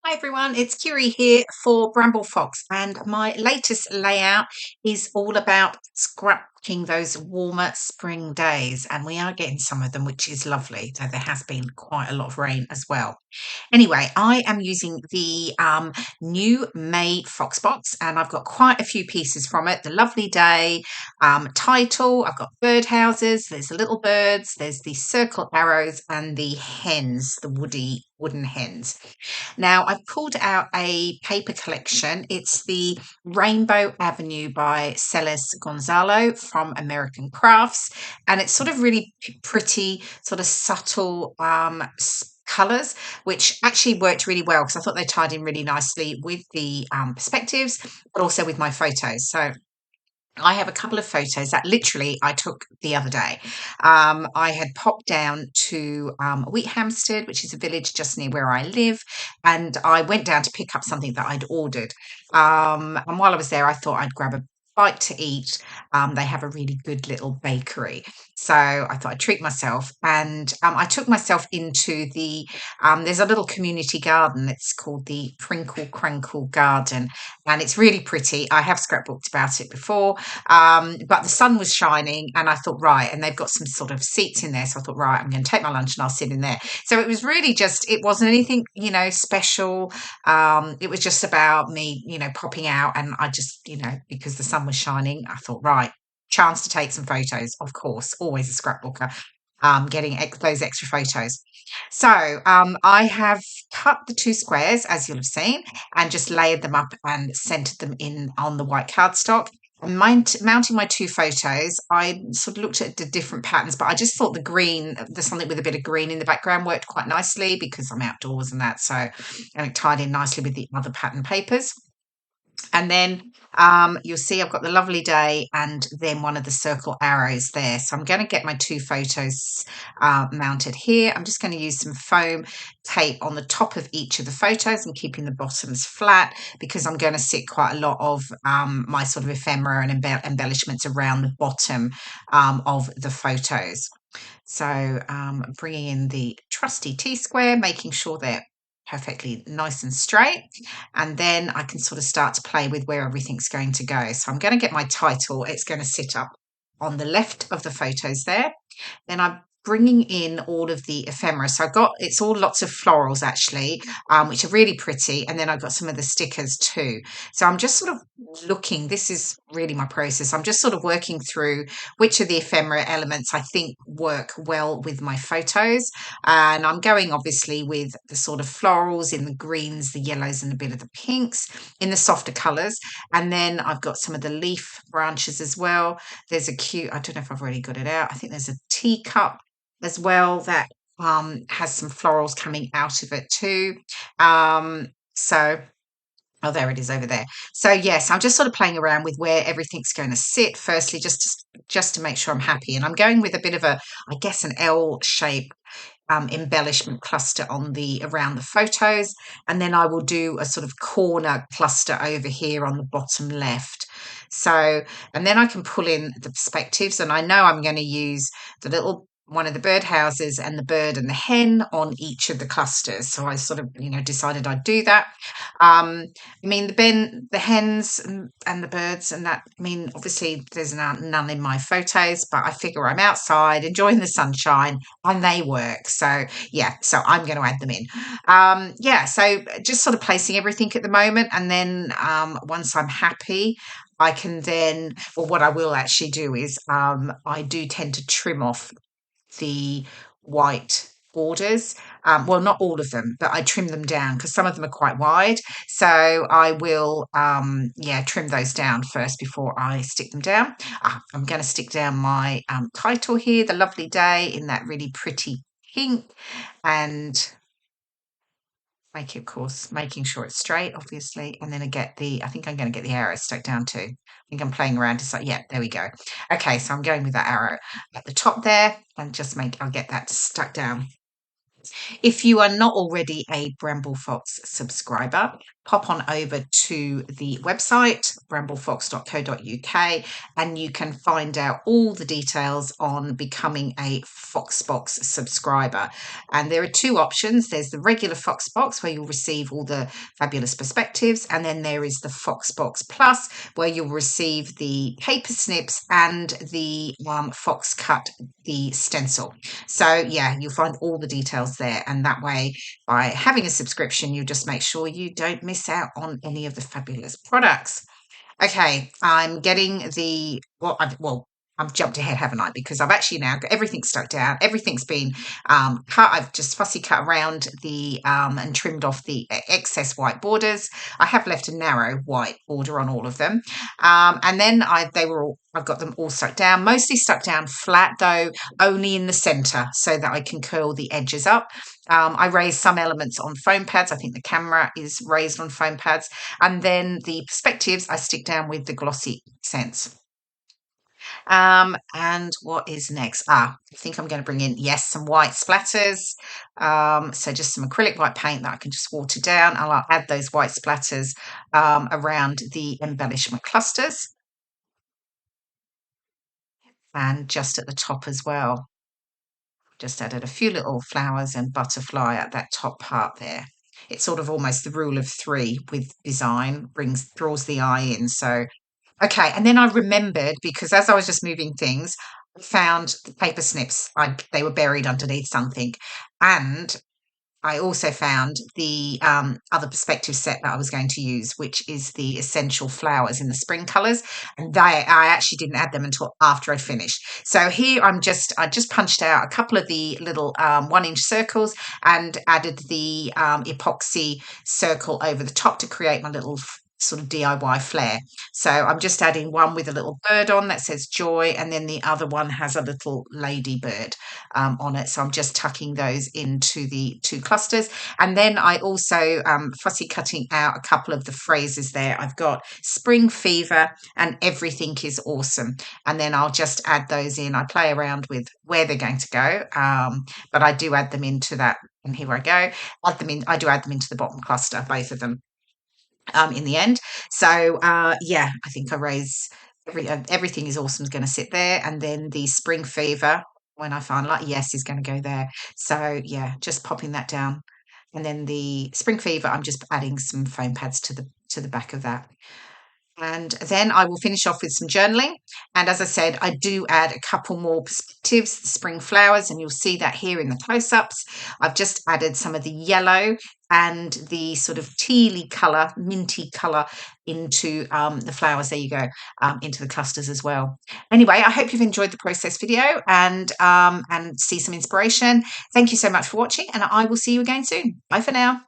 Hi everyone, it's Kirei here for Bramble Fox, and my latest layout is all about scratching those warmer spring days, and we are getting some of them, which is lovely, though there has been quite a lot of rain as well. Anyway, I am using the new May Fox box, and I've got quite a few pieces from it. The Lovely Day title, I've got bird houses, there's the little birds, there's the circle arrows, and the hens, the wooden hens. Now, I've pulled out a paper collection. It's the Rainbow Avenue by Celes Gonzalo from American Crafts. And it's sort of really pretty, sort of subtle colours, which actually worked really well because I thought they tied in really nicely with the perspectives, but also with my photos. So I have a couple of photos that literally I took the other day. I had popped down to Wheat Hampstead, which is a village just near where I live, and I went down to pick up something that I'd ordered. And while I was there, I thought I'd grab a bite to eat. They have a really good little bakery. So I thought I'd treat myself. And I took myself into there's a little community garden. It's called the Crinkle Crankle Garden. And it's really pretty. I have scrapbooked about it before. But the sun was shining, and I thought, right, and they've got some sort of seats in there. So I thought, right, I'm going to take my lunch and I'll sit in there. So it was really just, it wasn't anything, special. It was just about me, popping out, and I just, because the sun was shining, I thought, right, chance to take some photos, of course, always a scrapbooker. Getting those extra photos. So I have cut the two squares, as you'll have seen, and just layered them up and centered them in on the white cardstock. And mounting my two photos, I sort of looked at the different patterns, but I just thought the green, there's something with a bit of green in the background worked quite nicely because I'm outdoors and that. So, and it tied in nicely with the other pattern papers. And then you'll see I've got the Lovely Day and then one of the circle arrows there. So I'm going to get my two photos mounted here. I'm just going to use some foam tape on the top of each of the photos and keeping the bottoms flat because I'm going to sit quite a lot of my sort of ephemera and embellishments around the bottom of the photos. So bringing in the trusty T-square, making sure they're perfectly nice and straight, and then I can sort of start to play with where everything's going to go. So I'm going to get my title. It's going to sit up on the left of the photos there. Then I'm bringing in all of the ephemera. So I've got, it's all lots of florals actually, which are really pretty. And then I've got some of the stickers too. So I'm just sort of looking, this is really my process. I'm just sort of working through which of the ephemera elements I think work well with my photos. And I'm going obviously with the sort of florals in the greens, the yellows, and a bit of the pinks in the softer colours. And then I've got some of the leaf branches as well. There's a cute, I don't know if I've already got it out. I think there's a teacup as well that has some florals coming out of it too. So, oh, there it is over there. So yes, I'm just sort of playing around with where everything's going to sit. Firstly, just to make sure I'm happy, and I'm going with a bit of a, I guess, an L shape embellishment cluster on the around the photos, and then I will do a sort of corner cluster over here on the bottom left. So, and then I can pull in the perspectives, and I know I'm going to use the little one of the bird houses and the bird and the hen on each of the clusters. So I sort of, decided I'd do that. I mean, the hens and the birds and that, I mean, obviously there's none in my photos, but I figure I'm outside enjoying the sunshine and they work. So yeah, so I'm going to add them in. Yeah, so just sort of placing everything at the moment. And then once I'm happy, I can then, well, what I will actually do is I do tend to trim off the white borders. Well, not all of them, but I trim them down because some of them are quite wide. So I will, trim those down first before I stick them down. I'm going to stick down my title here, The Lovely Day, in that really pretty pink, and make it, of course, making sure it's straight, obviously. And then I think I'm going to get the arrow stuck down too. I think I'm playing around to say, yeah, there we go. Okay, so I'm going with that arrow at the top there and I'll get that stuck down. If you are not already a Bramble Fox subscriber, pop on over to the website, bramblefox.co.uk, and you can find out all the details on becoming a Foxbox subscriber. And there are two options. There's the regular Foxbox, where you'll receive all the fabulous perspectives, and then there is the Foxbox Plus, where you'll receive the paper snips and the Fox cut, the stencil. So yeah, you'll find all the details there, and that way, by having a subscription, you just make sure you don't miss out on any of the fabulous products. Okay, I'm getting the I've jumped ahead, haven't I? Because I've actually now got everything stuck down. Everything's been cut. I've just fussy cut around the and trimmed off the excess white borders. I have left a narrow white border on all of them, and then I've got them all stuck down. Mostly stuck down flat though, only in the centre, so that I can curl the edges up. I raised some elements on foam pads. I think the camera is raised on foam pads. And then the perspectives I stick down with the glossy accents. And what is next? I think I'm going to bring in, yes, some white splatters. So just some acrylic white paint that I can just water down. I'll add those white splatters around the embellishment clusters and just at the top as well. Just added a few little flowers and butterfly at that top part there. It's sort of almost the rule of three with design, draws the eye in. So okay, and then I remembered, because as I was just moving things, I found the paper snips. They were buried underneath something, and I also found the other perspective set that I was going to use, which is the Essential Flowers in the spring colours, and I actually didn't add them until after I'd finished. So here I just punched out a couple of the little 1-inch circles and added the epoxy circle over the top to create my little sort of DIY flair. So I'm just adding one with a little bird on that says joy, and then the other one has a little ladybird on it. So I'm just tucking those into the two clusters. And then I also fussy cutting out a couple of the phrases there. I've got spring fever and everything is awesome. And then I'll just add those in. I play around with where they're going to go, but I do add them into that. And here I go. I do add them into the bottom cluster, both of them. In the end. So yeah, I think I raise everything is awesome is going to sit there, and then the spring fever, when I find like yes, is going to go there. So yeah, just popping that down, and then the spring fever, I'm just adding some foam pads to the back of that. And then I will finish off with some journaling. And as I said, I do add a couple more perspectives, the spring flowers, and you'll see that here in the close-ups. I've just added some of the yellow and the sort of tealy colour, minty colour into the flowers. There you go, into the clusters as well. Anyway, I hope you've enjoyed the process video and see some inspiration. Thank you so much for watching, and I will see you again soon. Bye for now.